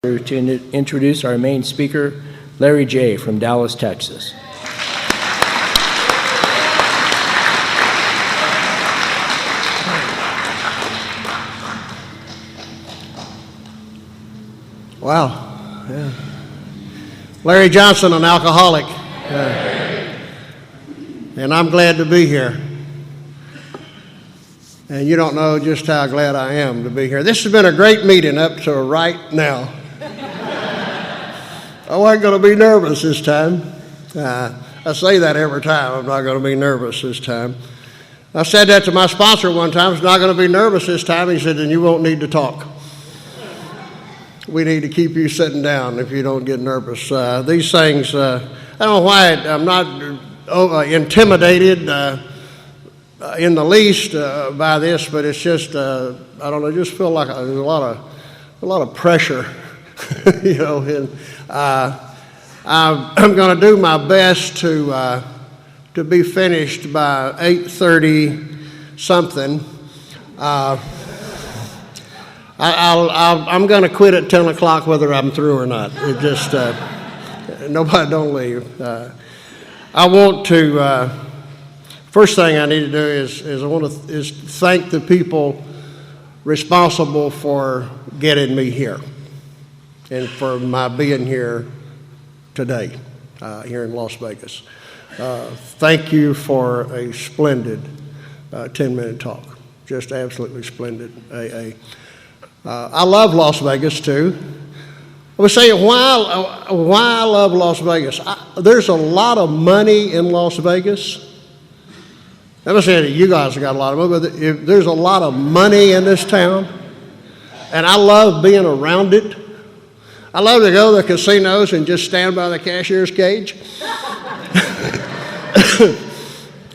To introduce our main speaker, Larry J. from Dallas, Texas. Wow. Yeah. Larry Johnson, an alcoholic. And I'm glad to be here. And you don't know just how glad I am to be here. This has been a great meeting up to right now. I wasn't going to be nervous this time. I say that every time. I'm not going to be nervous this time. I said that to my sponsor one time. I'm not going to be nervous this time. He said, then you won't need to talk. We need to keep you sitting down if you don't get nervous. These things, I don't know why I'm not intimidated in the least by this, but it's just, I don't know, I just feel like there's a lot of pressure, you know. And I'm going to do my best to be finished by 8:30 something. I'm going to quit at 10 o'clock whether I'm through or not. It just, nobody don't leave. I want to, first thing I need to do is thank the people responsible for getting me here and for my being here today, here in Las Vegas. Thank you for a splendid 10-minute talk. Just absolutely splendid. I love Las Vegas too. I was saying why I love Las Vegas. There's a lot of money in Las Vegas. I'm not saying that you guys have got a lot of money, but there's a lot of money in this town, and I love being around it. I love to go to the casinos and just stand by the cashier's cage.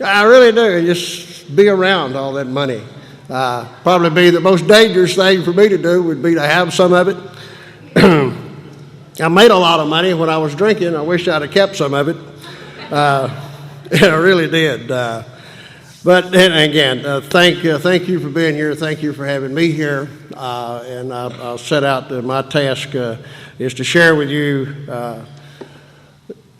I really do, just be around all that money. Probably be the most dangerous thing for me to do would be to have some of it. I made a lot of money when I was drinking. I wish I'd have kept some of it. I really did. But then again, thank you for being here. Thank you for having me here. And I'll set out my task is to share with you,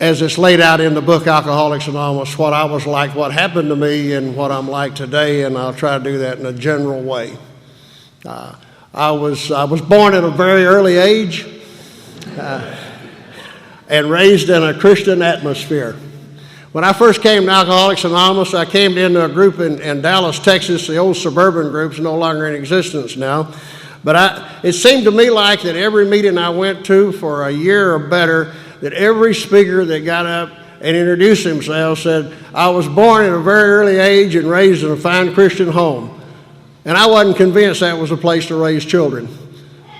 as it's laid out in the book Alcoholics Anonymous, what I was like, what happened to me, and what I'm like today. And I'll try to do that in a general way. I was born at a very early age and raised in a Christian atmosphere. When I first came to Alcoholics Anonymous, I came into a group in Dallas, Texas. The old suburban group's no longer in existence now. But it seemed to me like that every meeting I went to for a year or better, that every speaker that got up and introduced himself said, I was born at a very early age and raised in a fine Christian home. And I wasn't convinced that was a place to raise children.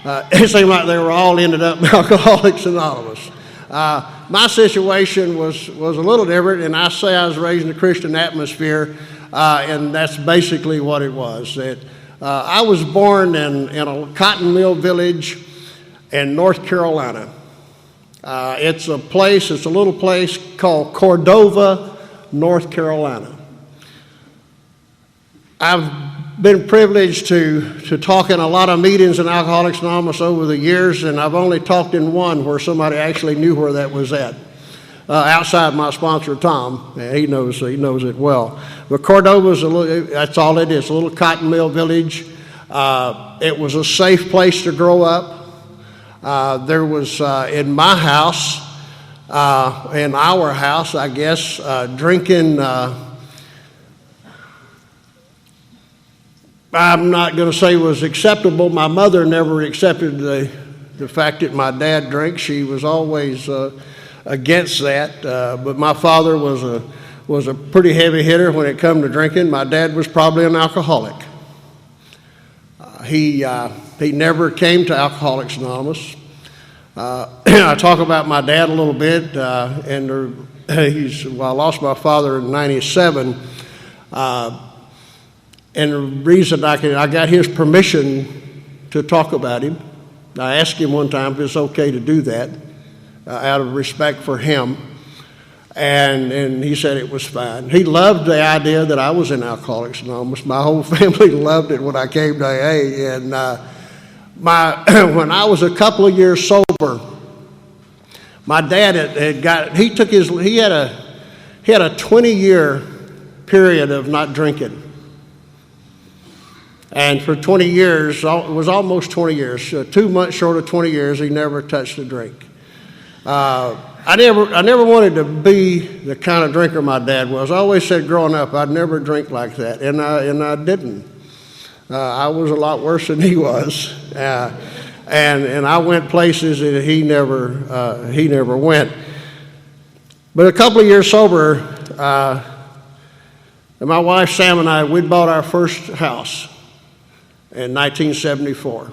It seemed like they were all ended up in Alcoholics Anonymous. My situation was a little different, and I say I was raised in a Christian atmosphere, and that's basically what it was. I was born in a cotton mill village in North Carolina. It's a little place called Cordova, North Carolina. I've been privileged to talk in a lot of meetings in Alcoholics Anonymous over the years, and I've only talked in one where somebody actually knew where that was at. Outside my sponsor, Tom, and he knows it well. But Cordova's that's all it is, a little cotton mill village. It was a safe place to grow up. There was, in my house, in our house, I guess, drinking, I'm not going to say was acceptable. My mother never accepted the fact that my dad drank. She was always against that. But my father was a pretty heavy hitter when it come to drinking. My dad was probably an alcoholic. He never came to Alcoholics Anonymous. I talk about my dad a little bit, and I lost my father in '97. And the reason I got his permission to talk about him. I asked him one time if it's okay to do that, out of respect for him. And he said it was fine. He loved the idea that I was in Alcoholics Anonymous. My whole family loved it when I came to AA. And When I was a couple of years sober, my dad he had a 20-year period of not drinking. And for 20 years, it was almost 20 years, 2 months short of 20 years, he never touched a drink. I never wanted to be the kind of drinker my dad was. I always said growing up I'd never drink like that, and I didn't. I was a lot worse than he was, and I went places that he never went. But a couple of years sober, my wife Sam and I, we'd bought our first house in 1974.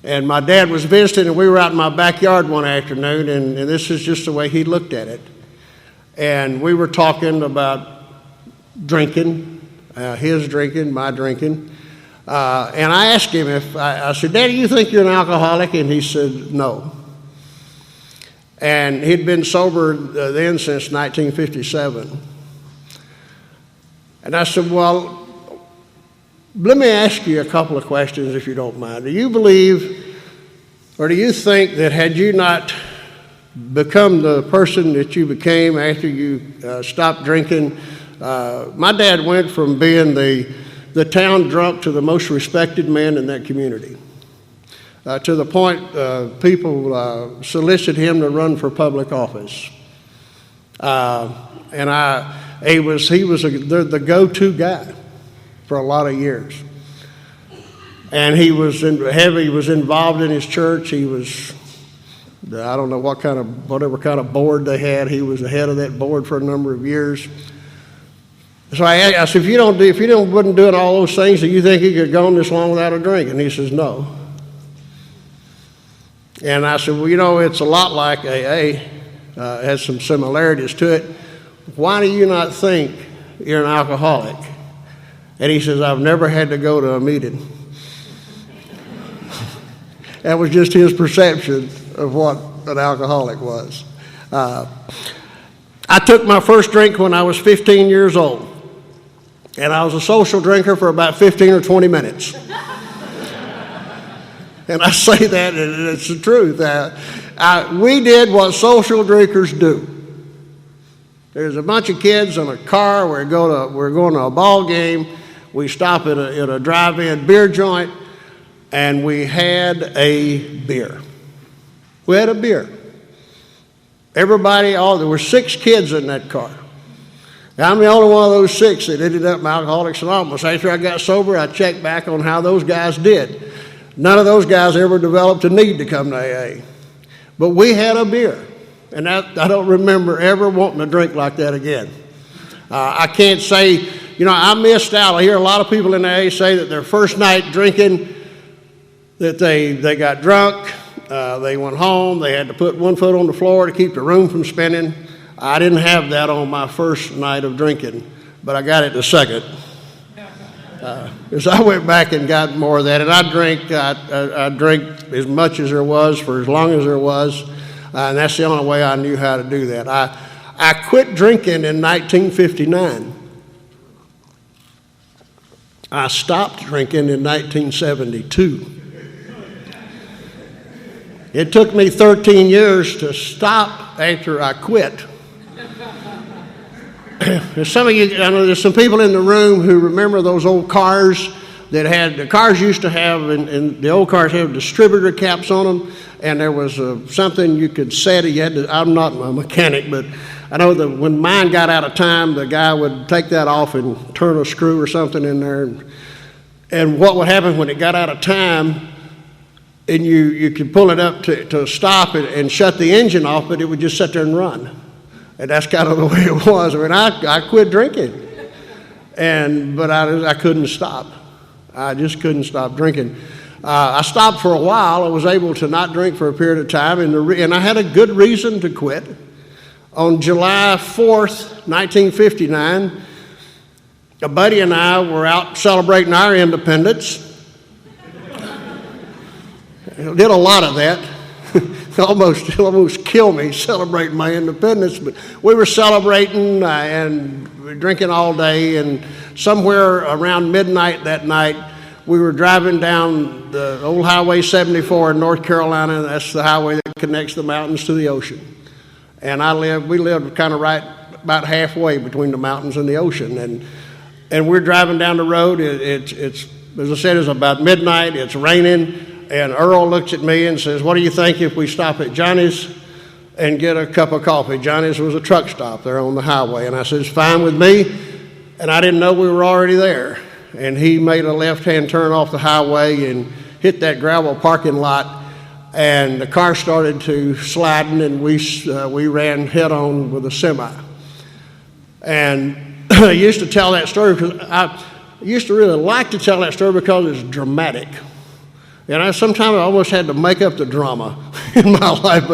And my dad was visiting, and we were out in my backyard one afternoon, and this is just the way he looked at it. And we were talking about drinking, his drinking, my drinking. And I asked him I said, Daddy, you think you're an alcoholic? And he said, no. And he'd been sober then since 1957. And I said, well, let me ask you a couple of questions, if you don't mind. Do you believe, or do you think that had you not become the person that you became after you stopped drinking, my dad went from being the town drunk to the most respected man in that community, to the point people solicited him to run for public office. And he was the go-to guy for a lot of years. And he was involved in his church. He was, I don't know whatever kind of board they had. He was the head of that board for a number of years. So I said, if you wasn't doing all those things, do you think he could have gone this long without a drink? And he says, no. And I said, well, it's a lot like AA. It has some similarities to it. Why do you not think you're an alcoholic? And he says, I've never had to go to a meeting. That was just his perception of what an alcoholic was. I took my first drink when I was 15 years old. And I was a social drinker for about 15 or 20 minutes. And I say that, and it's the truth. We did what social drinkers do. There's a bunch of kids in a car. We're going to a ball game. We stop at a drive-in beer joint, and we had a beer. We had a beer. There were 6 kids in that car. I'm the only one of those 6 that ended up in Alcoholics Anonymous. After I got sober, I checked back on how those guys did. None of those guys ever developed a need to come to AA. But we had a beer. And I don't remember ever wanting to drink like that again. I can't say, I missed out. I hear a lot of people in AA say that their first night drinking, that they got drunk, they went home, they had to put one foot on the floor to keep the room from spinning. I didn't have that on my first night of drinking, but I got it the second. As I went back and got more of that, and I drank as much as there was for as long as there was, and that's the only way I knew how to do that. I quit drinking in 1959. I stopped drinking in 1972. It took me 13 years to stop after I quit. Some of you, I know there's some people in the room who remember those old cars the cars used to have, and the old cars had distributor caps on them, and there was something you could set it. I'm not a mechanic, but I know that when mine got out of time, the guy would take that off and turn a screw or something in there. And what would happen when it got out of time, and you could pull it up to stop and shut the engine off, but it would just sit there and run. And that's kind of the way it was. I mean, I quit drinking, but I couldn't stop. I just couldn't stop drinking. I stopped for a while. I was able to not drink for a period of time, and I had a good reason to quit. On July 4th, 1959, a buddy and I were out celebrating our independence. Did a lot of that. almost killed me celebrating my independence, but we were celebrating and drinking all day, and somewhere around midnight that night, we were driving down the old Highway 74 in North Carolina. That's the highway that connects the mountains to the ocean. And we lived kind of right about halfway between the mountains and the ocean. And we're driving down the road. It's as I said, it's about midnight. It's raining. And Earl looks at me and says, "What do you think if we stop at Johnny's and get a cup of coffee?" Johnny's was a truck stop there on the highway. And I said, "It's fine with me." And I didn't know we were already there. And he made a left-hand turn off the highway and hit that gravel parking lot. And the car started to sliding, and we ran head-on with a semi. And I used to tell that story because I used to really like to tell that story because it's dramatic. And sometimes I almost had to make up the drama in my life.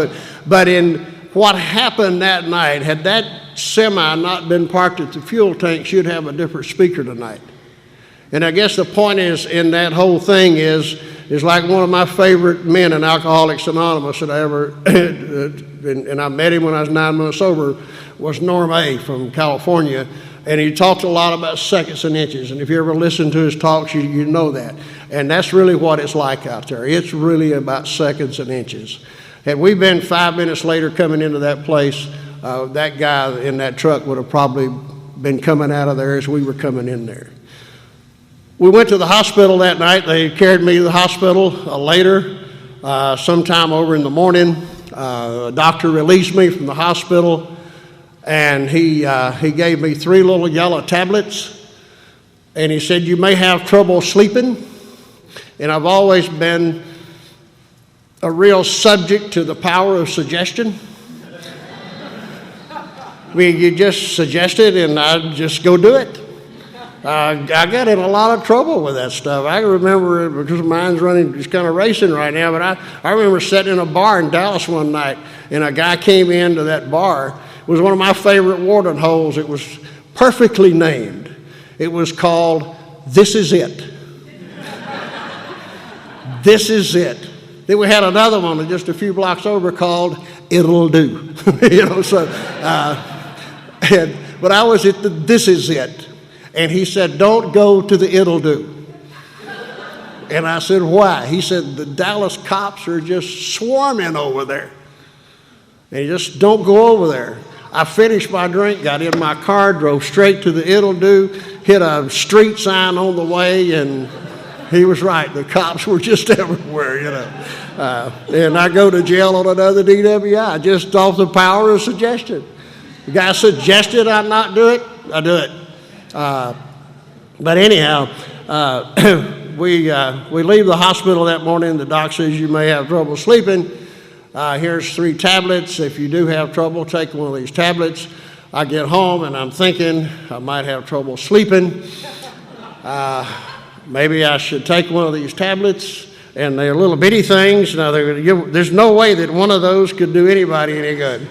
But in what happened that night, had that semi not been parked at the fuel tanks, you'd have a different speaker tonight. And I guess the point is in that whole thing is like one of my favorite men in Alcoholics Anonymous that I ever, and I met him when I was 9 months sober, was Norm A. from California. And he talked a lot about seconds and inches. And if you ever listen to his talks, you know that. And that's really what it's like out there. It's really about seconds and inches. Had we been 5 minutes later coming into that place, that guy in that truck would have probably been coming out of there as we were coming in there. We went to the hospital that night. They carried me to the hospital later, sometime over in the morning. A doctor released me from the hospital, and he gave me 3 little yellow tablets, and he said, "You may have trouble sleeping." And I've always been a real subject to the power of suggestion. I mean, you just suggest it, and I just go do it. I got in a lot of trouble with that stuff. I remember, because mine's running, it's kind of racing right now, but I remember sitting in a bar in Dallas one night, and a guy came into that bar. It was one of my favorite watering holes. It was perfectly named. It was called "This Is It." This is it. Then we had another one just a few blocks over called "It'll Do." But I was at the "This Is It." And he said, "Don't go to the "It'll Do." And I said, "Why?" He said, "The Dallas cops are just swarming over there. And you just don't go over there." I finished my drink, got in my car, drove straight to the "It'll Do," hit a street sign on the way, and he was right. The cops were just everywhere, and I go to jail on another DWI just off the power of suggestion. The guy suggested I not do it, I do it. But anyhow, we leave the hospital that morning. The doc says, "You may have trouble sleeping. Here's 3 tablets. If you do have trouble, take one of these tablets." I get home and I'm thinking I might have trouble sleeping. Maybe I should take one of these tablets. And they're little bitty things. Now, there's no way that one of those could do anybody any good.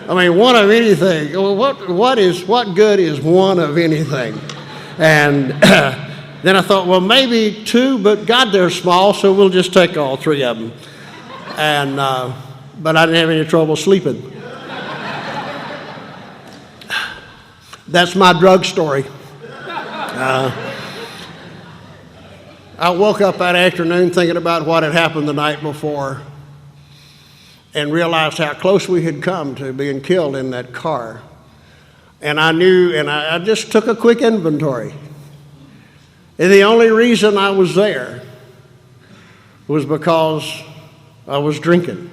I mean, one of anything. What good is one of anything? And then I thought, well, maybe 2, but God, they're small, so we'll just take all 3 of them. And but I didn't have any trouble sleeping. That's my drug story. I woke up that afternoon thinking about what had happened the night before, and realized how close we had come to being killed in that car. And I knew, and I just took a quick inventory. And the only reason I was there was because I was drinking.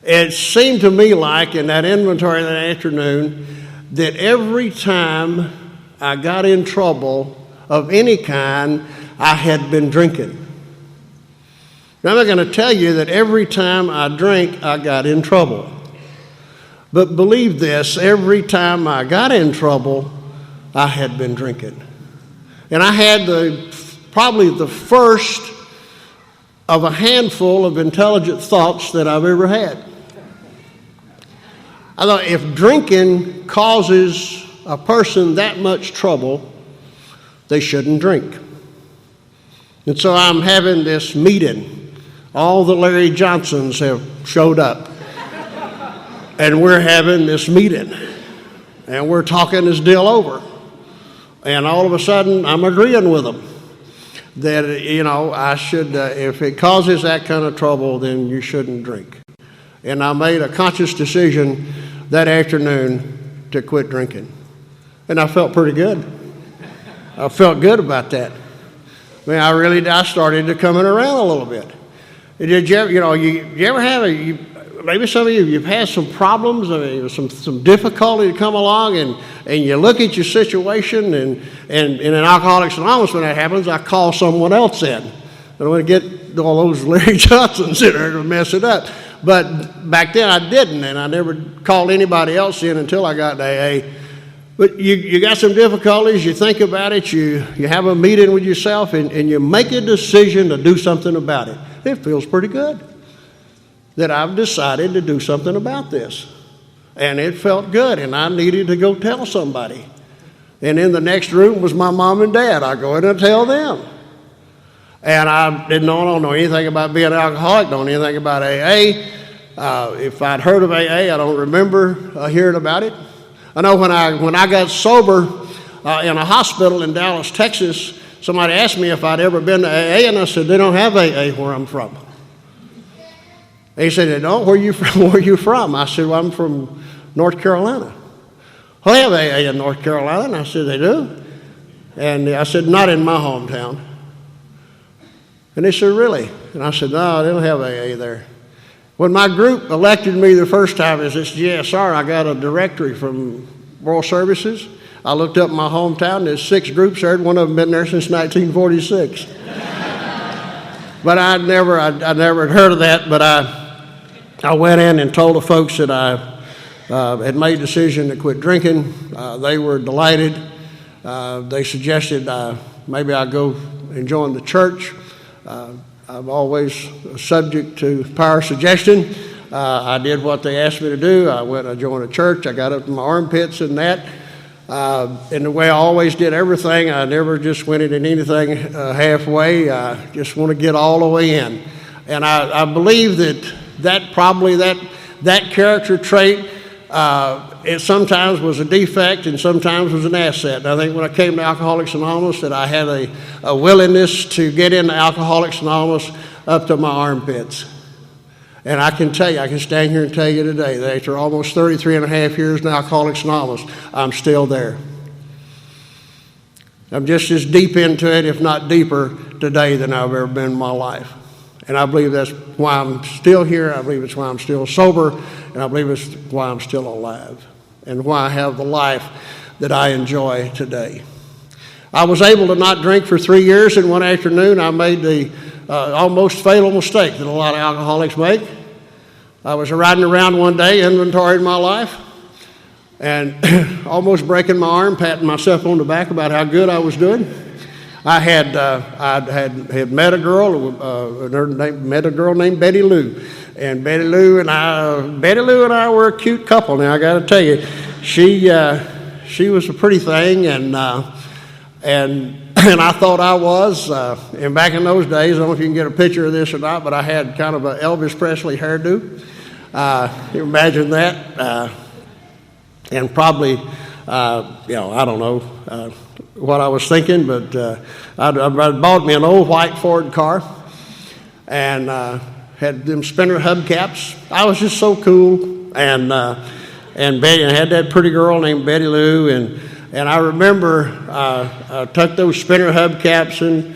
It seemed to me like in that inventory that afternoon that every time I got in trouble of any kind, I had been drinking. Now, I'm not going to tell you that every time I drank, I got in trouble. But believe this, every time I got in trouble, I had been drinking. And I had probably the first of a handful of intelligent thoughts that I've ever had. I thought, if drinking causes a person that much trouble, they shouldn't drink. And so I'm having this meeting. All the Larry Johnsons have showed up. And we're having this meeting. And we're talking this deal over. And all of a sudden, I'm agreeing with them. that, I should, if it causes that kind of trouble, then you shouldn't drink. And I made a conscious decision that afternoon to quit drinking. And I felt pretty good. I felt good about that. I mean, I started to coming around a little bit. Did you ever, you ever have maybe some of you've had some problems, some difficulty to come along, and you look at your situation, and in an Alcoholics Anonymous, when that happens, I call someone else in. I don't want to get all those Larry Johnsons in there to mess it up. But back then I didn't, and I never called anybody else in until I got to AA. But you got some difficulties, you think about it, you have a meeting with yourself, and you make a decision to do something about it. It feels pretty good that I've decided to do something about this. And it felt good, and I needed to go tell somebody. And in the next room was my mom and dad. I go in and tell them. And I don't know anything about being an alcoholic, don't know anything about AA. If I'd heard of AA, I don't remember hearing about it. I know when I got sober in a hospital in Dallas, Texas, somebody asked me if I'd ever been to AA, and I said, they don't have AA where I'm from. They said, they don't? Where are you from? Where are you from? I said, well, I'm from North Carolina. Well, they have AA in North Carolina. And I said, they do? And I said, not in my hometown. And they said, really? And I said, no, they don't have AA there. When my group elected me the first time as this GSR, I got a directory from World Services. I looked up my hometown, there's 6 groups there, one of them been there since 1946. But I never had heard of that, but I went in and told the folks that I had made a decision to quit drinking. They were delighted. They suggested maybe I go and join the church. I'm always subject to power suggestion. I did what they asked me to do. I went and joined a church. I got up to my armpits in that. And the way I always did everything, I never just went into anything halfway. I just want to get all the way in. And I believe that character trait, it sometimes was a defect and sometimes was an asset. And I think when I came to Alcoholics Anonymous that I had a willingness to get into Alcoholics Anonymous up to my armpits. And I can stand here and tell you today that after almost 33 and a half years in Alcoholics Anonymous, I'm still there. I'm just as deep into it, if not deeper, today than I've ever been in my life. And I believe that's why I'm still here. I believe it's why I'm still sober. And I believe it's why I'm still alive. And why I have the life that I enjoy today. I was able to not drink for 3 years, and one afternoon I made the almost fatal mistake that a lot of alcoholics make. I was riding around one day, inventorying my life, and almost breaking my arm, patting myself on the back about how good I was doing. I had met a girl, named Betty Lou, and Betty Lou and I were a cute couple. Now I got to tell you, she was a pretty thing, and I thought I was. And back in those days, I don't know if you can get a picture of this or not, but I had kind of an Elvis Presley hairdo. You imagine that, and probably, I don't know what I was thinking, but I bought me an old white Ford car, and had them spinner hubcaps. I was just so cool, and Betty, I had that pretty girl named Betty Lou, and I remember I took those spinner hubcaps and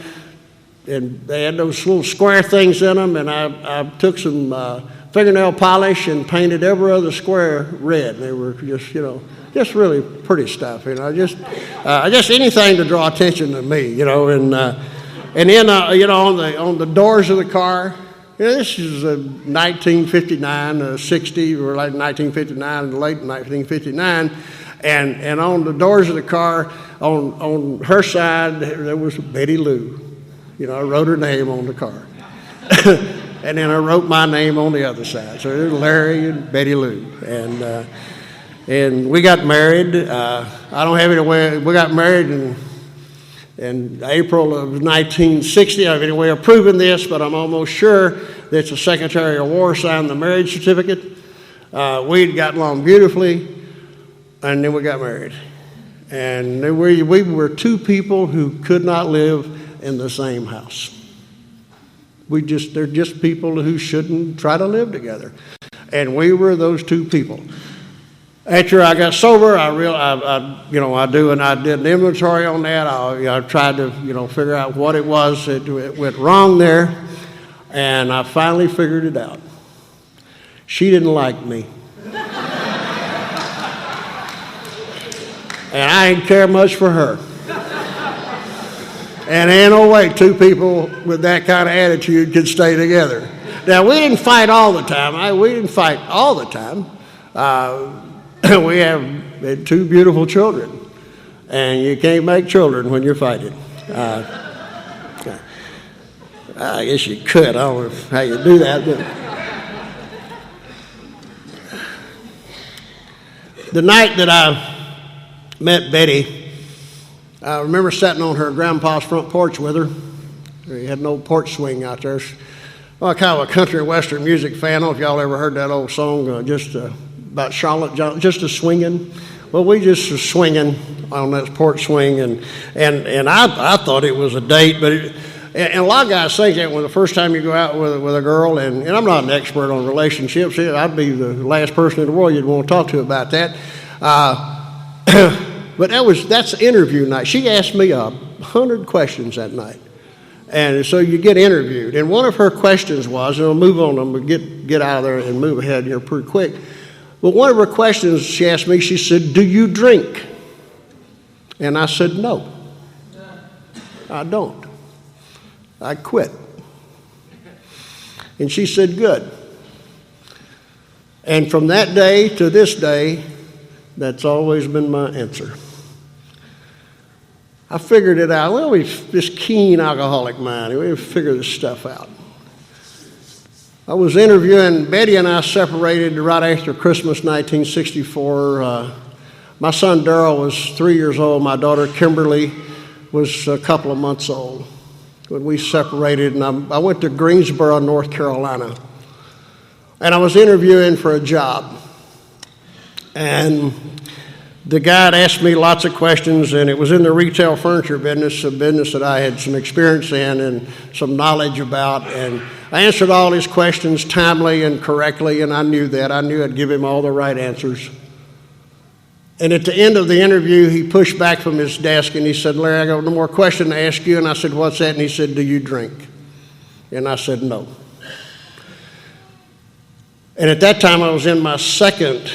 they had those little square things in them, and I took some fingernail polish and painted every other square red. They were just really pretty stuff, just anything to draw attention to me, and then on the doors of the car. This is 1959, 60, or like 1959, late 1959, and on the doors of the car, on her side, there was Betty Lou. I wrote her name on the car. And then I wrote my name on the other side. So there's Larry and Betty Lou. And we got married. I don't have any way, we got married in April of 1960. I don't have any way of proving this, but I'm almost sure that the Secretary of War signed the marriage certificate. We'd got along beautifully, and then we got married. And we were two people who could not live in the same house. They're just people who shouldn't try to live together. And we were those two people. After I got sober, I did an inventory on that. I tried to, figure out what it was that went wrong there, and I finally figured it out. She didn't like me. And I didn't care much for her. And ain't no way two people with that kind of attitude could stay together. Now, we didn't fight all the time. We have two beautiful children. And you can't make children when you're fighting. I guess you could. I don't know how you do that. But the night that I met Betty, I remember sitting on her grandpa's front porch with her. He had an old porch swing out there. Well, kind of a country and western music fan. I don't know if y'all ever heard that old song about Charlotte Johnson, just a swinging. Well, we just were swinging on that porch swing, and I thought it was a date, but and a lot of guys think that when the first time you go out with a girl, and I'm not an expert on relationships. I'd be the last person in the world you'd want to talk to about that. But that's interview night. She asked me 100 questions that night. And so you get interviewed. And one of her questions was, and I'll move on, I'm going to get out of there and move ahead here pretty quick. But one of her questions she asked me, she said, "Do you drink?" And I said, "No, I don't. I quit." And she said, "Good." And from that day to this day, that's always been my answer. I figured it out. Well, this keen alcoholic mind, we figure this stuff out. I was interviewing, Betty and I separated right after Christmas 1964. My son Darrell was 3 years old. My daughter Kimberly was a couple of months old when we separated. And I went to Greensboro, North Carolina. And I was interviewing for a job. And the guy had asked me lots of questions, and it was in the retail furniture business, a business that I had some experience in and some knowledge about. And I answered all his questions timely and correctly, and I knew that. I knew I'd give him all the right answers. And at the end of the interview, he pushed back from his desk, and he said, "Larry, I got one more question to ask you." And I said, "What's that?" And he said, "Do you drink?" And I said, "No." And at that time, I was in my second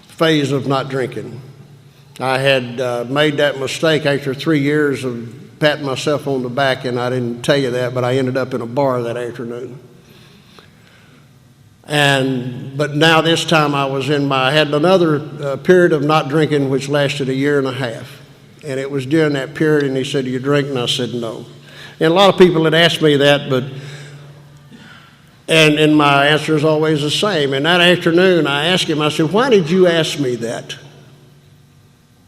phase of not drinking. I had made that mistake after 3 years of patting myself on the back, and I didn't tell you that, but I ended up in a bar that afternoon. But now this time I had another period of not drinking, which lasted 1.5 years. And it was during that period, and he said, "Do you drink?" And I said, "No." And a lot of people had asked me that, and my answer is always the same. And that afternoon, I asked him, I said, "Why did you ask me that?"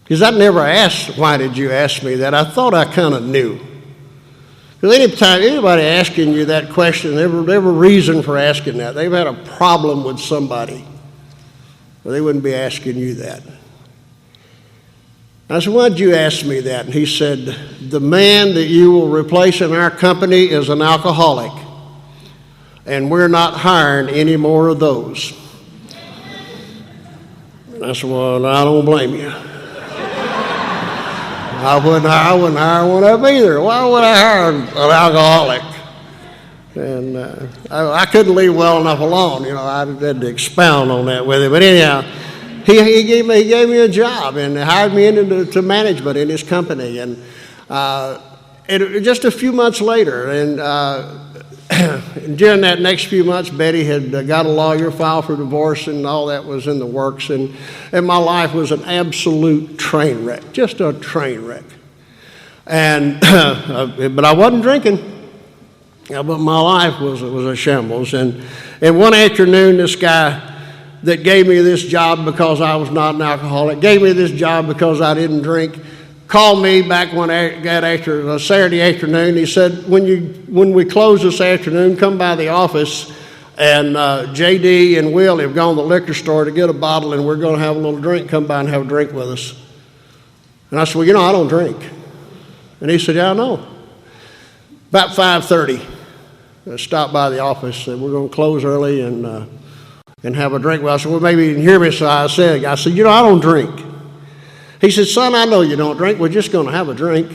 Because I never asked, "Why did you ask me that?" I thought I kind of knew. Because anytime anybody asking you that question, they have a reason for asking that. They've had a problem with somebody, or they wouldn't be asking you that. I said, "Why did you ask me that?" And he said, "The man that you will replace in our company is an alcoholic. And we're not hiring any more of those." I said, "Well, I don't blame you. I wouldn't hire one of them either. Why would I hire an alcoholic?" And I couldn't leave well enough alone. I had to expound on that with him. But anyhow, he gave me a job and hired me into management in his company. And just a few months later, and during that next few months, Betty had got a lawyer, filed for divorce, and all that was in the works. And my life was an absolute train wreck, just a train wreck. But I wasn't drinking. But my life was a shambles. And one afternoon, this guy that gave me this job because I was not an alcoholic, gave me this job because I didn't drink, called me back after a Saturday afternoon. He said, when we close this afternoon, come by the office, and JD and Will have gone to the liquor store to get a bottle, and we're going to have a little drink. Come by and have a drink with us. And I said, "Well, I don't drink." And he said, "Yeah, I know." About 5:30, I stopped by the office, said, we're going to close early and have a drink. Well, I said, well, maybe you didn't hear me, so I said, I don't drink. He said, son, I know you don't drink. We're just going to have a drink.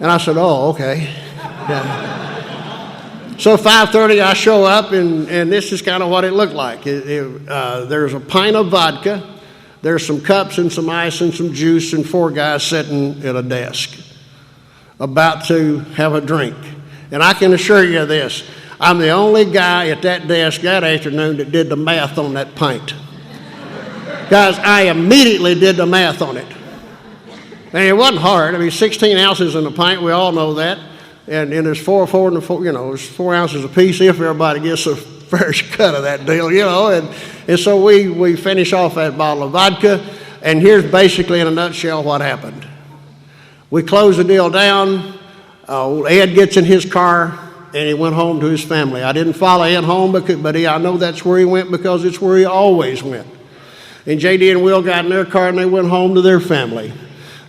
And I said, oh, okay. Yeah. So 5:30, I show up, and this is kind of what it looked like. There's a pint of vodka, there's some cups and some ice and some juice, and 4 guys sitting at a desk about to have a drink. And I can assure you this, I'm the only guy at that desk that afternoon that did the math on that pint. Guys, I immediately did the math on it. And it wasn't hard. I mean, 16 ounces in a pint, we all know that. And there's it's 4 ounces apiece if everybody gets a fair cut of that deal, And so we finish off that bottle of vodka, and here's basically in a nutshell what happened. We closed the deal down. Ed gets in his car, and he went home to his family. I didn't follow Ed home, but I know that's where he went because it's where he always went. And J.D. and Will got in their car, and they went home to their family.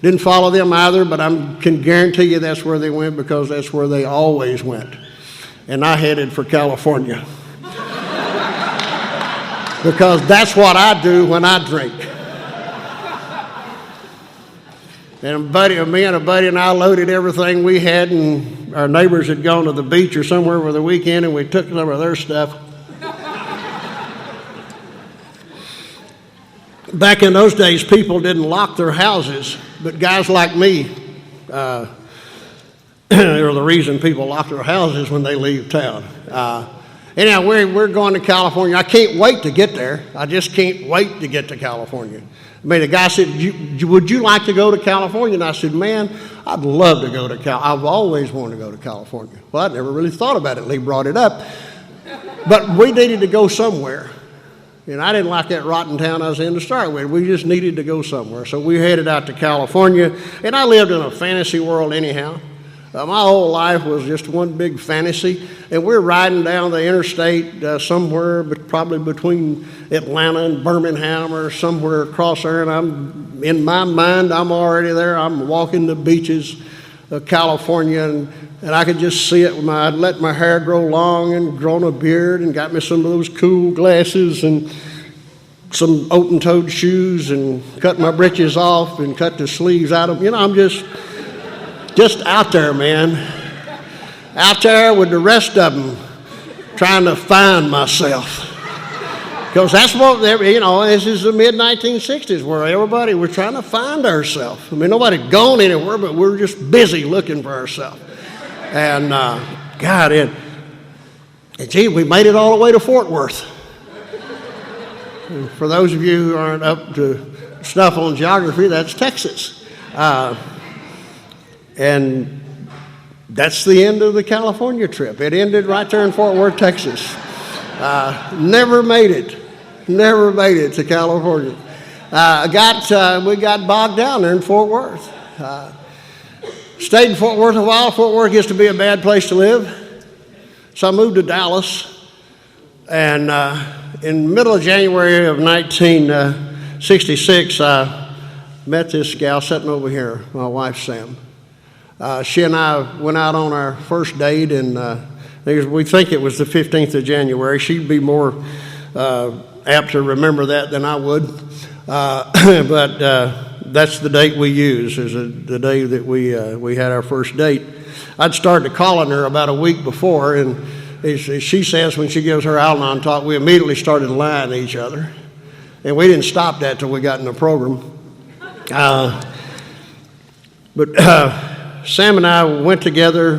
Didn't follow them either, but I can guarantee you that's where they went because that's where they always went. And I headed for California. Because that's what I do when I drink. And me and a buddy and I loaded everything we had, and our neighbors had gone to the beach or somewhere for the weekend, and we took some of their stuff. Back in those days, people didn't lock their houses, but guys like me are the reason people lock their houses when they leave town. Anyhow, we're going to California. I can't wait to get there. I just can't wait to get to California. I mean, the guy said, would you like to go to California? And I said, man, I'd love to go to California. I've always wanted to go to California. Well, I'd never really thought about it. Lee brought it up. But we needed to go somewhere. And I didn't like that rotten town I was in to start with. We just needed to go somewhere. So we headed out to California. And I lived in a fantasy world anyhow. My whole life was just one big fantasy. And we're riding down the interstate somewhere, but probably between Atlanta and Birmingham or somewhere across there. And in my mind, I'm already there. I'm walking the beaches of California, and I could just see it. I'd let my hair grow long and grown a beard and got me some of those cool glasses and some open-toed shoes and cut my britches off and cut the sleeves out of them. I'm just out there, man. Out there with the rest of them, trying to find myself. Because that's what, this is the mid-1960s where everybody, we're trying to find ourselves. I mean, nobody'd gone anywhere, but we're just busy looking for ourselves. And, gee, we made it all the way to Fort Worth. And for those of you who aren't up to stuff on geography, that's Texas. And that's the end of the California trip. It ended right there in Fort Worth, Texas. Never made it to California. We got bogged down there in Fort Worth. Stayed in Fort Worth a while. Fort Worth gets to be a bad place to live. So I moved to Dallas. And in the middle of January of 1966, I met this gal sitting over here, my wife, Sam. She and I went out on our first date, and we think it was the 15th of January. She'd be more apt to remember that than I would. But that's the date we use, is the day that we had our first date. I'd started calling her about a week before, and as she says when she gives her Al-Anon talk, we immediately started lying to each other. And we didn't stop that till we got in the program. But Sam and I went together.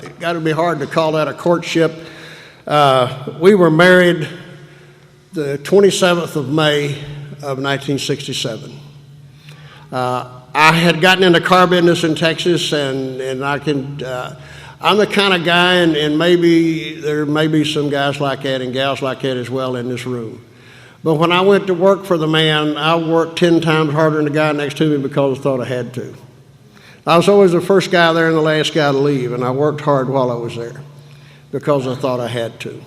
It got to be hard to call that a courtship. We were married the 27th of May of 1967. I had gotten into car business in Texas, and I'm the kind of guy, and maybe there may be some guys like that and gals like that as well in this room. But when I went to work for the man, I worked 10 times harder than the guy next to me because I thought I had to. I was always the first guy there and the last guy to leave, and I worked hard while I was there because I thought I had to.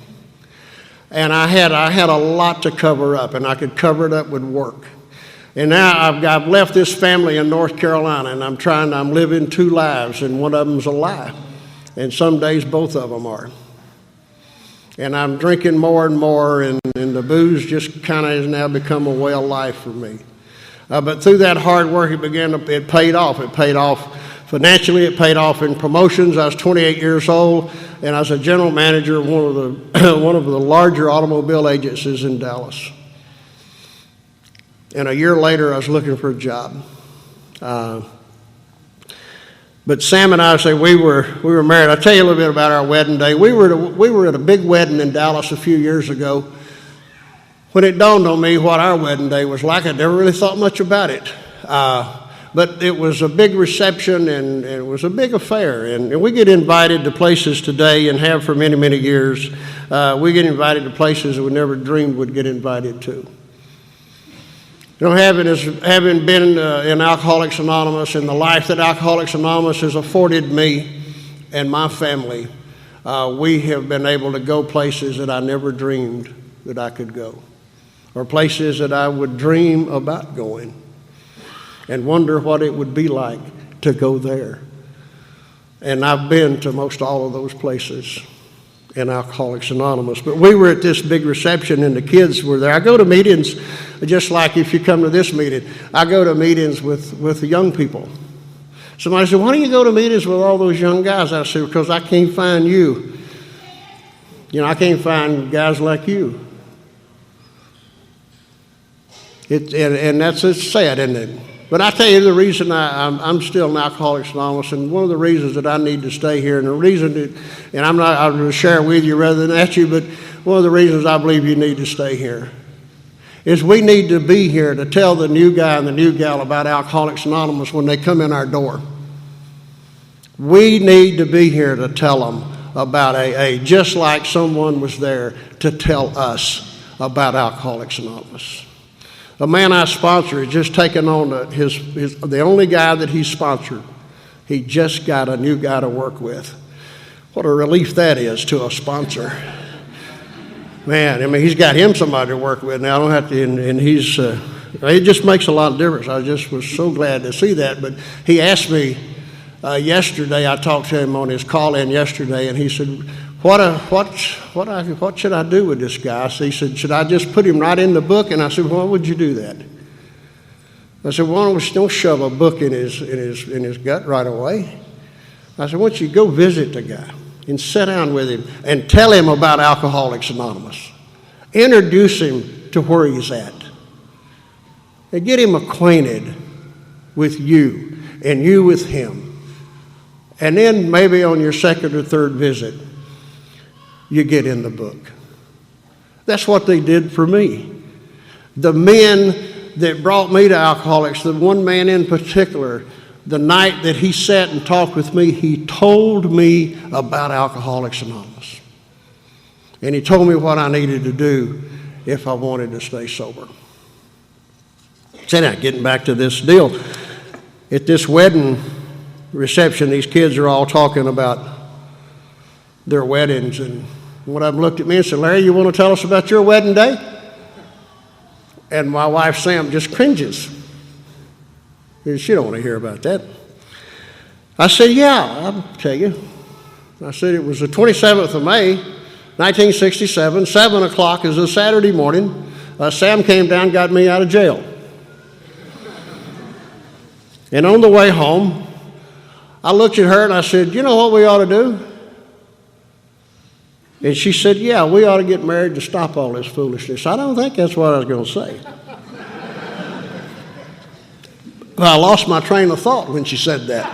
And I had a lot to cover up, and I could cover it up with work. And now I've left this family in North Carolina, and I'm living 2 lives, and one of them's a lie. and some days both of them are. And I'm drinking more and more, and the booze just kind of has now become a way of life for me. But through that hard work, it paid off. It paid off financially. It paid off in promotions. I was 28 years old, and I was a general manager of one of the larger automobile agencies in Dallas. And a year later, I was looking for a job. But Sam and I we were married. I'll tell you a little bit about our wedding day. We were at a big wedding in Dallas a few years ago. When it dawned on me what our wedding day was like, I never really thought much about it. But it was a big reception, and it was a big affair. And we get invited to places today, and have for many, many years. We get invited to places that we never dreamed would get invited to. You know, having been in Alcoholics Anonymous, and the life that Alcoholics Anonymous has afforded me and my family, we have been able to go places that I never dreamed that I could go, or places that I would dream about going and wonder what it would be like to go there. And I've been to most all of those places in Alcoholics Anonymous. But we were at this big reception, and the kids were there. I go to meetings, just like if you come to this meeting, I go to meetings with the young people. Somebody said, why don't you go to meetings with all those young guys? I said, because I can't find you. You know, I can't find guys like you. And it's sad, isn't it? But I tell you the reason I'm still in Alcoholics Anonymous, and one of the reasons that I need to stay here, and the reason that, and I'm going to share with you rather than at you, but one of the reasons I believe you need to stay here is we need to be here to tell the new guy and the new gal about Alcoholics Anonymous when they come in our door. We need to be here to tell them about AA, just like someone was there to tell us about Alcoholics Anonymous. A man I sponsor has just taken on the only guy that he sponsored. He just got a new guy to work with. What a relief that is to a sponsor. Man, I mean, he's got him somebody to work with now. I don't have to, and he's, it just makes a lot of difference. I just was so glad to see that. But he asked me yesterday, I talked to him on his call-in yesterday, and he said, what should I do with this guy? So he said, should I just put him right in the book? And I said, why would you do that? I said, well, don't shove a book in his gut right away. I said, why don't you go visit the guy and sit down with him and tell him about Alcoholics Anonymous. Introduce him to where he's at. And get him acquainted with you and you with him. And then maybe on your second or third visit, you get in the book. That's what they did for me. The men that brought me to Alcoholics, the one man in particular, the night that he sat and talked with me, he told me about Alcoholics Anonymous. And he told me what I needed to do if I wanted to stay sober. So now, getting back to this deal, at this wedding reception, these kids are all talking about their weddings, and one of them looked at me and said, Larry, you want to tell us about your wedding day? And my wife, Sam, just cringes. She don't want to hear about that. I said, yeah, I'll tell you. I said, it was the 27th of May, 1967, 7 o'clock is a Saturday morning. Sam came down and got me out of jail. And on the way home, I looked at her and I said, you know what we ought to do? And she said, yeah, we ought to get married to stop all this foolishness. I don't think that's what I was going to say. But I lost my train of thought when she said that.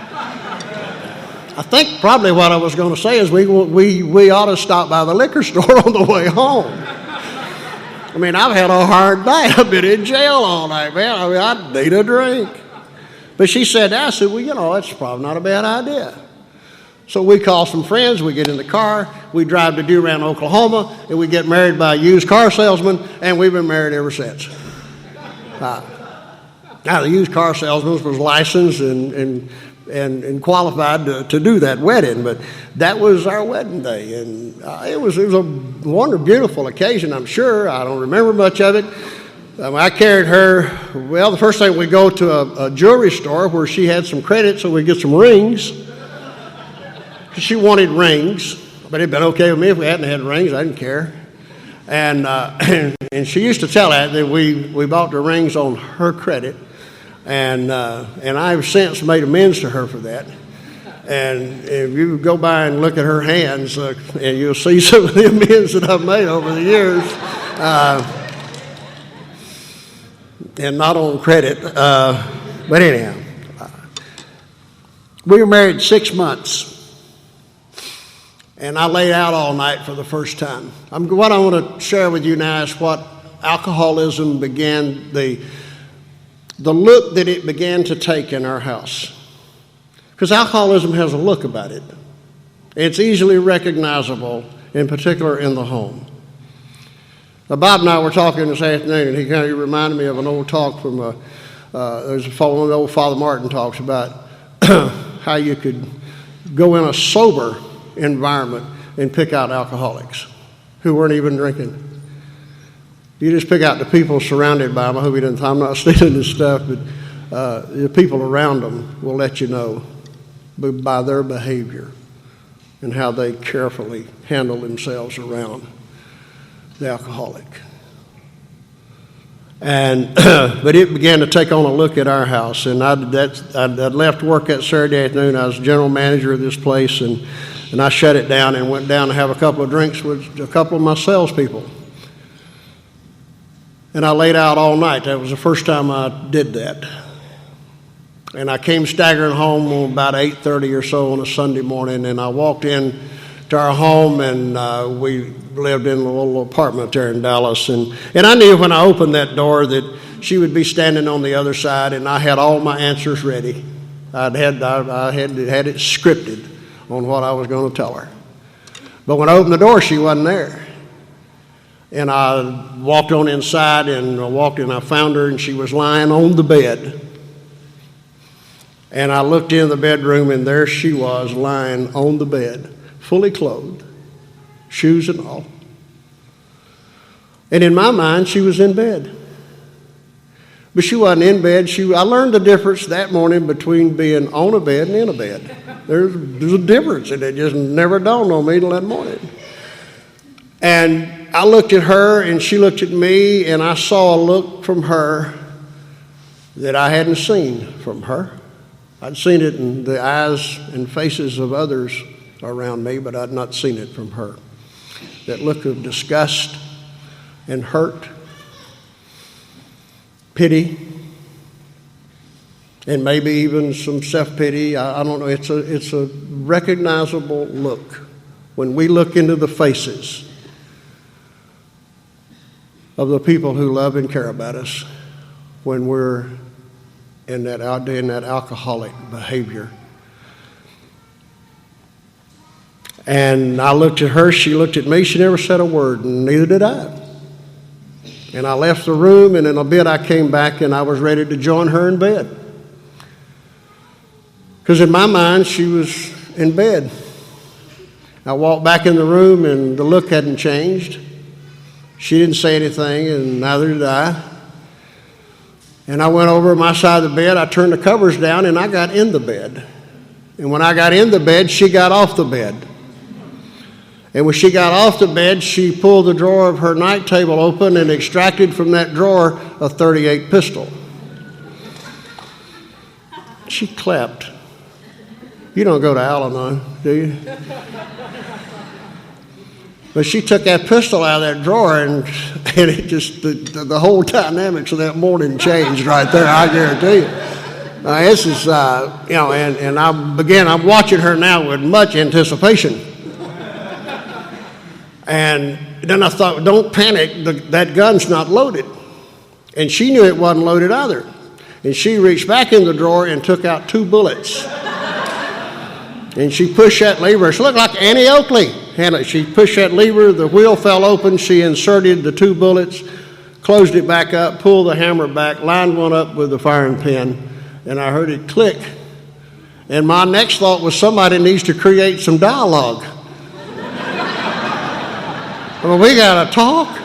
I think probably what I was going to say is we ought to stop by the liquor store on the way home. I mean, I've had a hard night. I've been in jail all night, man. I mean, I need a drink. But she said that. I said, well, you know, that's probably not a bad idea. So we call some friends, we get in the car, we drive to Durant, Oklahoma, and we get married by a used car salesman, and we've been married ever since. Now, the used car salesman was licensed and qualified to do that wedding, but that was our wedding day, and it was a wonderful, beautiful occasion, I'm sure. I don't remember much of it. I carried her, well, the first thing we go to a jewelry store where she had some credit so we get some rings. She wanted rings, but it'd been okay with me if we hadn't had rings. I didn't care. And and she used to tell that we bought the rings on her credit, and I've since made amends to her for that. And if you go by and look at her hands, and you'll see some of the amends that I've made over the years, and not on credit. But anyhow, we were married 6 months. And I laid out all night for the first time. What I want to share with you now is what alcoholism began, the look that it began to take in our house. Because alcoholism has a look about it. It's easily recognizable, in particular in the home. Now, Bob and I were talking this afternoon, and he kind of reminded me of an old talk from there's one of the old Father Martin talks about how you could go in a sober environment and pick out alcoholics who weren't even drinking. You just pick out the people surrounded by them. I hope he doesn't. I'm not stealing this stuff, but the people around them will let you know by their behavior and how they carefully handle themselves around the alcoholic. And but it began to take on a look at our house. And I'd left work that Saturday afternoon. I was general manager of this place, and I shut it down and went down to have a couple of drinks with a couple of my salespeople. And I laid out all night. That was the first time I did that. And I came staggering home on about 8:30 or so on a Sunday morning, and I walked in to our home, and we lived in a little apartment there in Dallas. And I knew when I opened that door that she would be standing on the other side, and I had all my answers ready. I had it scripted on what I was going to tell her. But when I opened the door, she wasn't there. And I walked on inside, and I found her, and she was lying on the bed. And I looked in the bedroom, and there she was lying on the bed, fully clothed, shoes and all. And in my mind, she was in bed. But she wasn't in bed. I learned the difference that morning between being on a bed and in a bed. There's a difference, and it just never dawned on me till that morning. And I looked at her, and she looked at me, and I saw a look from her that I hadn't seen from her. I'd seen it in the eyes and faces of others around me, but I'd not seen it from her. That look of disgust and hurt, pity, and maybe even some self-pity. I don't know. It's a recognizable look when we look into the faces of the people who love and care about us when we're in that alcoholic behavior. And I looked at her, she looked at me, she never said a word, and neither did I. And I left the room, and in a bit I came back, and I was ready to join her in bed. Because in my mind, she was in bed. I walked back in the room, and the look hadn't changed. She didn't say anything, and neither did I. And I went over to my side of the bed, I turned the covers down, and I got in the bed. And when I got in the bed, she got off the bed. And when she got off the bed, she pulled the drawer of her night table open and extracted from that drawer a .38 pistol. She clapped. You don't go to Al-Anon, do you? But she took that pistol out of that drawer, and it just, the whole dynamics of that morning changed right there, I guarantee you. This is, and I'm watching her now with much anticipation. And then I thought, don't panic, that gun's not loaded. And she knew it wasn't loaded either. And she reached back in the drawer and took out 2 bullets. And she pushed that lever. She looked like Annie Oakley. She pushed that lever, the wheel fell open, she inserted the 2 bullets, closed it back up, pulled the hammer back, lined one up with the firing pin, and I heard it click. And my next thought was somebody needs to create some dialogue. Well, we got to talk.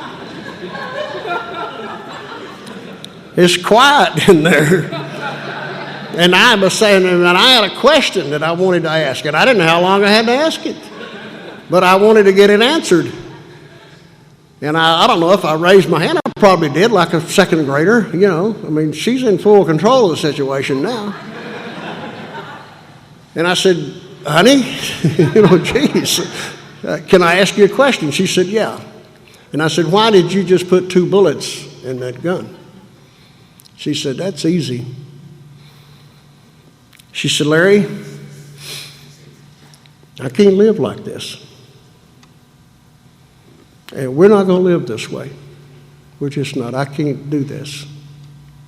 It's quiet in there. And I was saying, and I had a question that I wanted to ask, and I didn't know how long I had to ask it, but I wanted to get it answered. And I don't know if I raised my hand. I probably did, like a second grader, you know. I mean, she's in full control of the situation now. And I said, honey, you know, geez, can I ask you a question? She said, yeah. And I said, why did you just put 2 bullets in that gun? She said, that's easy. She said, Larry, I can't live like this. And we're not going to live this way. We're just not. I can't do this.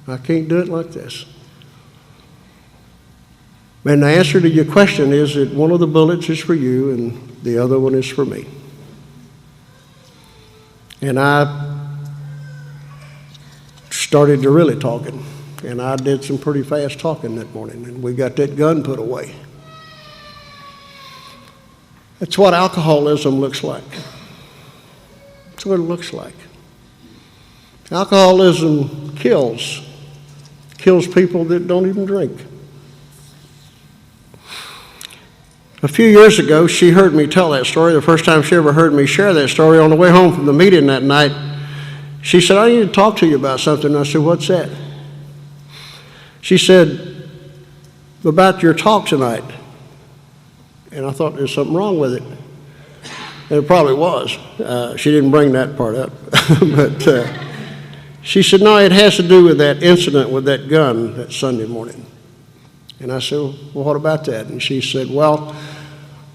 I can't do it like this. And the answer to your question is that one of the bullets is for you and the other one is for me. And I started to really talking. And I did some pretty fast talking that morning. And we got that gun put away. That's what alcoholism looks like. That's what it looks like. Alcoholism kills people that don't even drink. A few years ago, she heard me tell that story. The first time she ever heard me share that story, on the way home from the meeting that night, she said, I need to talk to you about something. I said, what's that? She said, about your talk tonight. And I thought there's something wrong with it. And it probably was. She didn't bring that part up. But she said, no, it has to do with that incident with that gun that Sunday morning. And I said, well, what about that? And she said, well,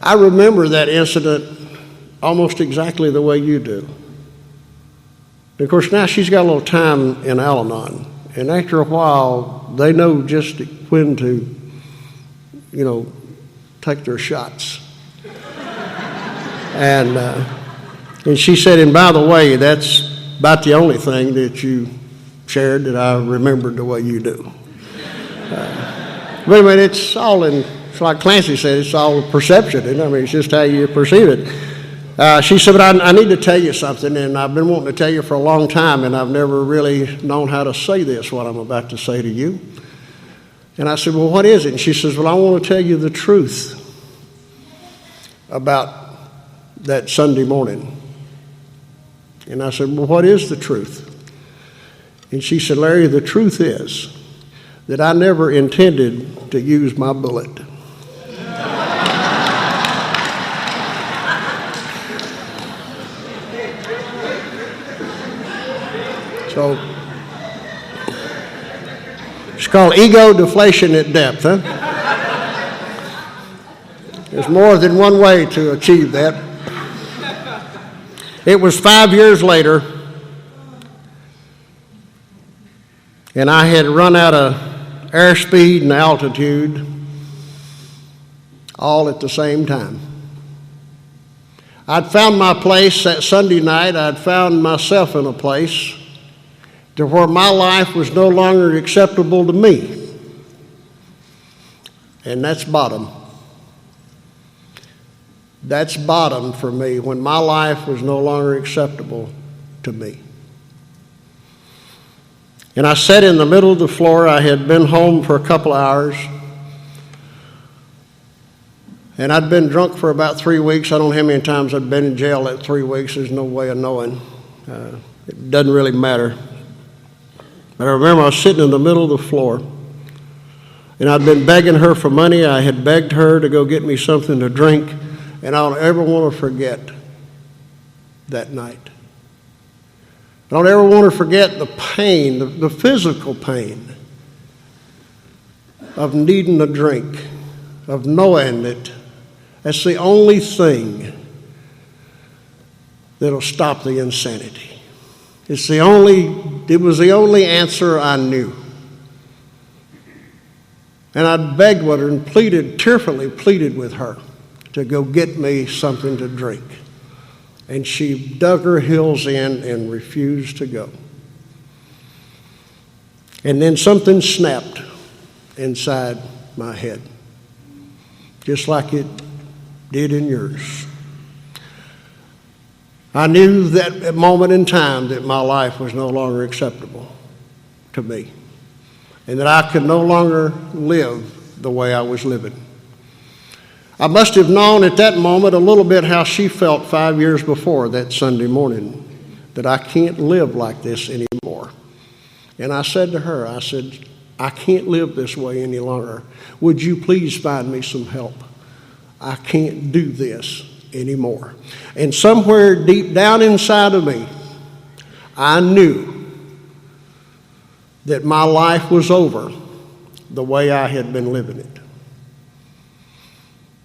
I remember that incident almost exactly the way you do. And of course, now she's got a little time in Al-Anon. And after a while, they know just when to, you know, take their shots. And she said, and by the way, that's about the only thing that you shared that I remembered the way you do. But I mean, it's like Clancy said, it's all perception. I mean, it's just how you perceive it. She said, but I need to tell you something, and I've been wanting to tell you for a long time, and I've never really known how to say this, what I'm about to say to you. And I said, well, what is it? And she says, well, I want to tell you the truth about that Sunday morning. And I said, well, what is the truth? And she said, Larry, the truth is that I never intended to use my bullet. So it's called ego deflation at depth, huh? There's more than one way to achieve that. It was 5 years later, and I had run out of airspeed and altitude all at the same time. I'd found my place that Sunday night. I'd found myself in a place to where my life was no longer acceptable to me. And that's bottom. That's bottom for me, when my life was no longer acceptable to me. And I sat in the middle of the floor. I had been home for a couple hours. And I'd been drunk for about 3 weeks. I don't know how many times I'd been in jail that 3 weeks. There's no way of knowing. It doesn't really matter. But I remember I was sitting in the middle of the floor. And I'd been begging her for money. I had begged her to go get me something to drink. And I don't ever want to forget that night. I don't ever want to forget the pain, the physical pain of needing a drink, of knowing that that's the only thing that'll stop the insanity. It was the only answer I knew. And I begged with her and tearfully pleaded with her to go get me something to drink. And she dug her heels in and refused to go. And then something snapped inside my head, just like it did in yours. I knew that moment in time that my life was no longer acceptable to me. and that I could no longer live the way I was living. I must have known at that moment a little bit how she felt 5 years before that Sunday morning, that I can't live like this anymore. And I said to her, I said, I can't live this way any longer. Would you please find me some help? I can't do this anymore. And somewhere deep down inside of me, I knew that my life was over the way I had been living it.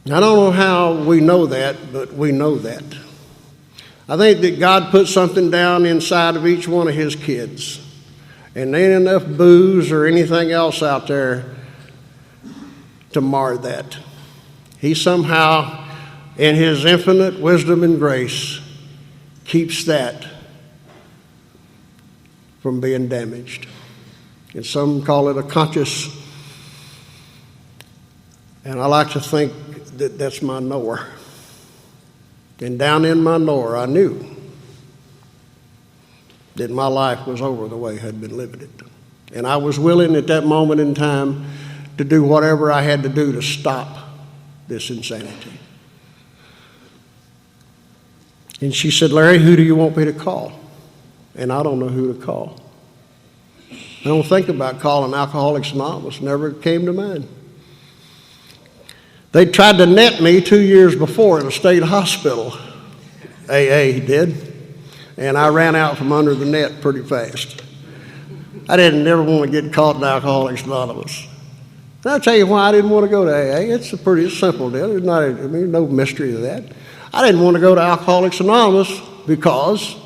I don't know how we know that, but we know that. I think that God put something down inside of each one of his kids. And there ain't enough booze or anything else out there to mar that. He somehow, in his infinite wisdom and grace, keeps that from being damaged. And some call it a conscious, and I like to think that that's my knower. And down in my knower, I knew that my life was over the way I had been living it. And I was willing at that moment in time to do whatever I had to do to stop this insanity. And she said, Larry, who do you want me to call? And I don't know who to call. I don't think about calling Alcoholics Anonymous. Never came to mind. They tried to net me 2 years before at a state hospital. AA did. And I ran out from under the net pretty fast. I didn't ever want to get caught in Alcoholics Anonymous. And I'll tell you why I didn't want to go to AA. It's a pretty simple deal. There's no mystery to that. I didn't want to go to Alcoholics Anonymous because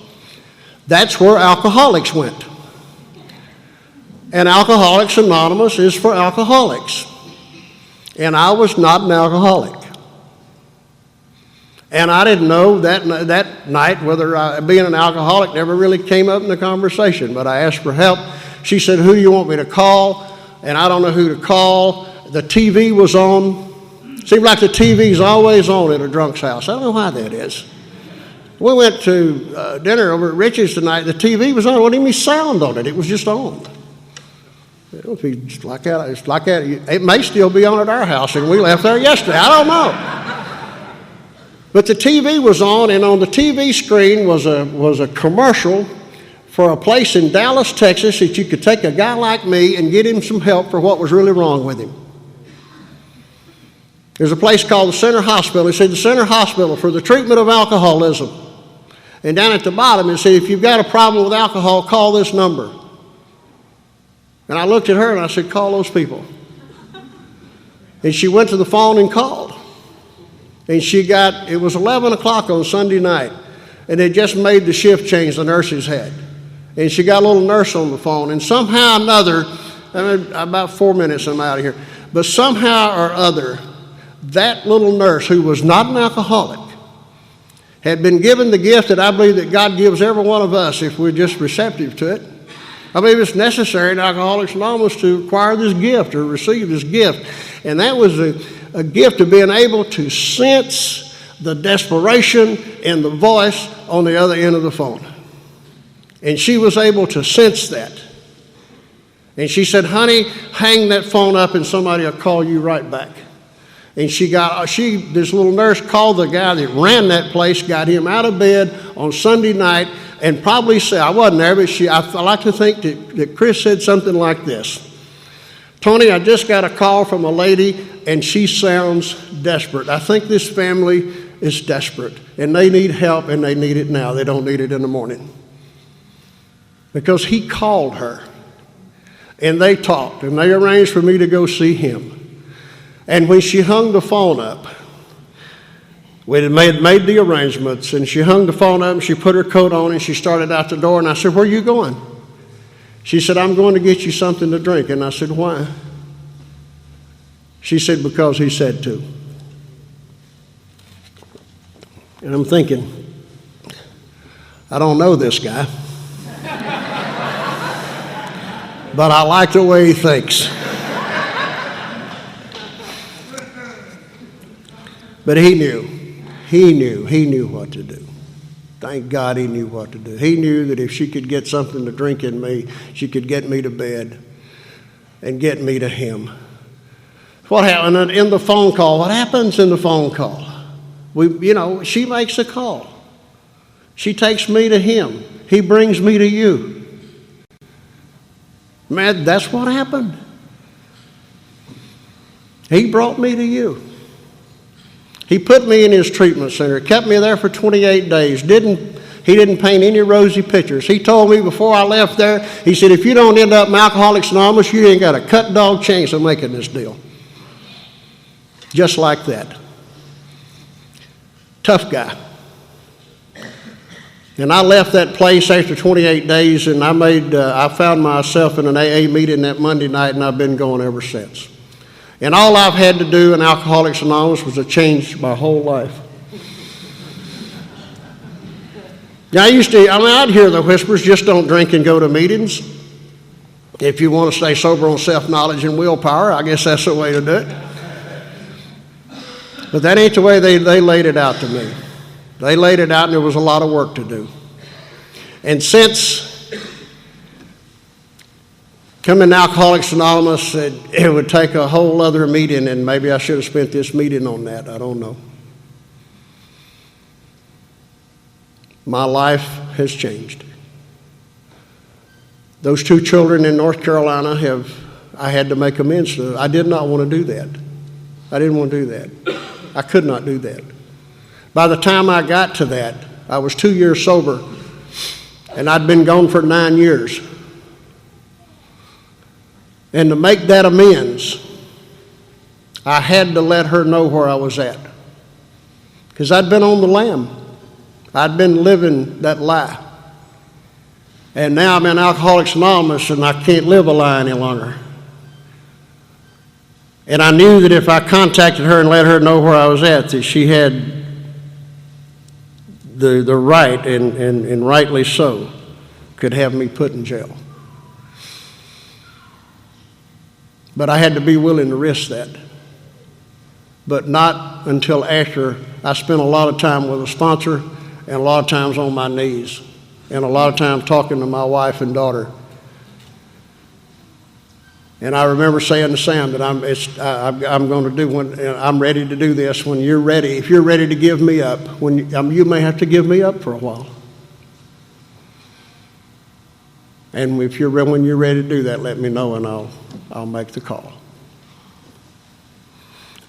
that's where alcoholics went. And Alcoholics Anonymous is for alcoholics. And I was not an alcoholic. And I didn't know that night whether being an alcoholic never really came up in the conversation. But I asked for help. She said, who do you want me to call? And I don't know who to call. The TV was on. Seemed like the TV's always on at a drunk's house. I don't know why that is. We went to dinner over at Rich's tonight. The TV was on. There wasn't even any sound on it. It was just on. It's like that. It may still be on at our house, and we left there yesterday. I don't know. But the TV was on, and on the TV screen was a commercial for a place in Dallas, Texas, that you could take a guy like me and get him some help for what was really wrong with him. There's a place called the Center Hospital. It said the Center Hospital for the treatment of alcoholism. And down at the bottom it said, if you've got a problem with alcohol, call this number. And I looked at her and I said, call those people. And she went to the phone and called. And it was 11 o'clock on Sunday night. And they just made the shift change the nurses had. And she got a little nurse on the phone. And somehow or another, about 4 minutes I'm out of here. But somehow or other, that little nurse, who was not an alcoholic, had been given the gift that I believe that God gives every one of us if we're just receptive to it. I believe it's necessary in Alcoholics Anonymous to acquire this gift or receive this gift. And that was a gift of being able to sense the desperation in the voice on the other end of the phone. And she was able to sense that. And she said, honey, hang that phone up and somebody will call you right back. And this little nurse called the guy that ran that place, got him out of bed on Sunday night, and probably said, I wasn't there, but I like to think that Chris said something like this. Tony, I just got a call from a lady, and she sounds desperate. I think this family is desperate, and they need help, and they need it now. They don't need it in the morning. Because he called her, and they talked, and they arranged for me to go see him. And when she hung the phone up, we had made the arrangements, and she hung the phone up, and she put her coat on, and she started out the door, and I said, where are you going? She said, I'm going to get you something to drink. And I said, why? She said, because he said to. And I'm thinking, I don't know this guy, but I like the way he thinks. But he knew what to do. Thank God he knew what to do. He knew that if she could get something to drink in me, she could get me to bed. and get me to him. What happened in the phone call? What happens in the phone call? She makes a call. She takes me to him. He brings me to you. Man, that's what happened. He brought me to you. He put me in his treatment center, kept me there for 28 days. He didn't paint any rosy pictures. He told me before I left there, he said, if you don't end up in Alcoholics Anonymous, you ain't got a cut dog chance of making this deal. Just like that. Tough guy. And I left that place after 28 days, and I found myself in an AA meeting that Monday night, and I've been going ever since. And all I've had to do in Alcoholics Anonymous was to change my whole life. Now, I'd hear the whispers, just don't drink and go to meetings. If you want to stay sober on self-knowledge and willpower, I guess that's the way to do it. But that ain't the way they laid it out to me. They laid it out, and there was a lot of work to do. And since coming to Alcoholics Anonymous, it would take a whole other meeting, and maybe I should have spent this meeting on that. I don't know. My life has changed. Those 2 children in North Carolina I had to make amends to. I did not want to do that. I didn't want to do that. I could not do that. By the time I got to that, I was 2 years sober, and I'd been gone for 9 years. And to make that amends, I had to let her know where I was at. Because I'd been on the lam. I'd been living that lie. And now I'm in Alcoholics Anonymous, and I can't live a lie any longer. And I knew that if I contacted her and let her know where I was at, that she had the right, and rightly so, could have me put in jail. But I had to be willing to risk that. But not until after I spent a lot of time with a sponsor, and a lot of times on my knees, and a lot of times talking to my wife and daughter. And I remember saying to Sam that I'm going to do when I'm ready to do this. When you're ready, if you're ready to give me up, you may have to give me up for a while. And when you're ready to do that, let me know, and I'll make the call.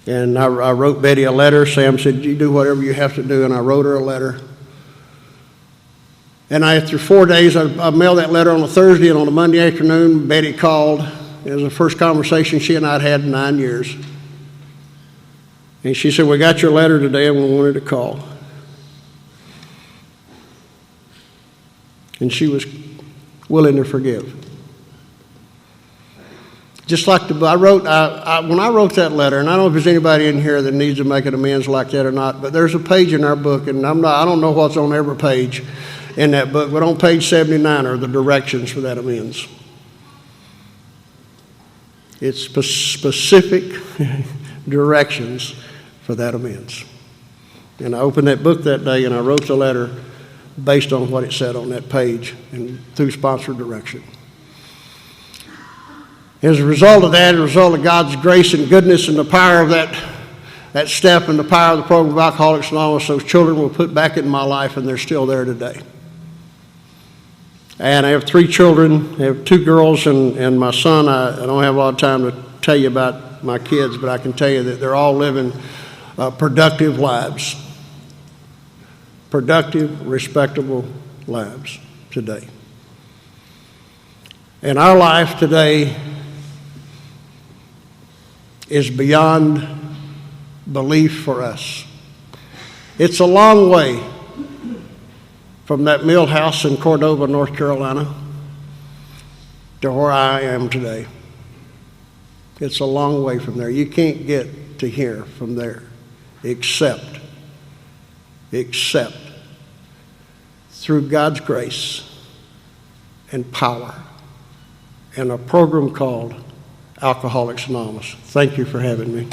And I wrote Betty a letter. Sam said, you do whatever you have to do, and I wrote her a letter. And after 4 days, I mailed that letter on a Thursday, and on a Monday afternoon, Betty called. It was the first conversation she and I had in 9 years. And she said, we got your letter today, and we wanted to call. And she was willing to forgive. Just like when I wrote that letter, and I don't know if there's anybody in here that needs to make an amends like that or not, but there's a page in our book, and I don't know what's on every page in that book, but on page 79 are the directions for that amends. It's specific directions for that amends. And I opened that book that day, and I wrote the letter based on what it said on that page and through sponsored direction. As a result of that, as a result of God's grace and goodness and the power of that step and the power of the program of Alcoholics Anonymous, those children were put back in my life, and they're still there today. And I have 3 children. I have 2 girls and my son. I don't have a lot of time to tell you about my kids, but I can tell you that they're all living productive lives. Productive, respectable lives today. And our life today is beyond belief for us. It's a long way from that mill house in Cordova, North Carolina, to where I am today. It's a long way from there. You can't get to here from there except through God's grace and power and a program called Alcoholics Anonymous. Thank you for having me.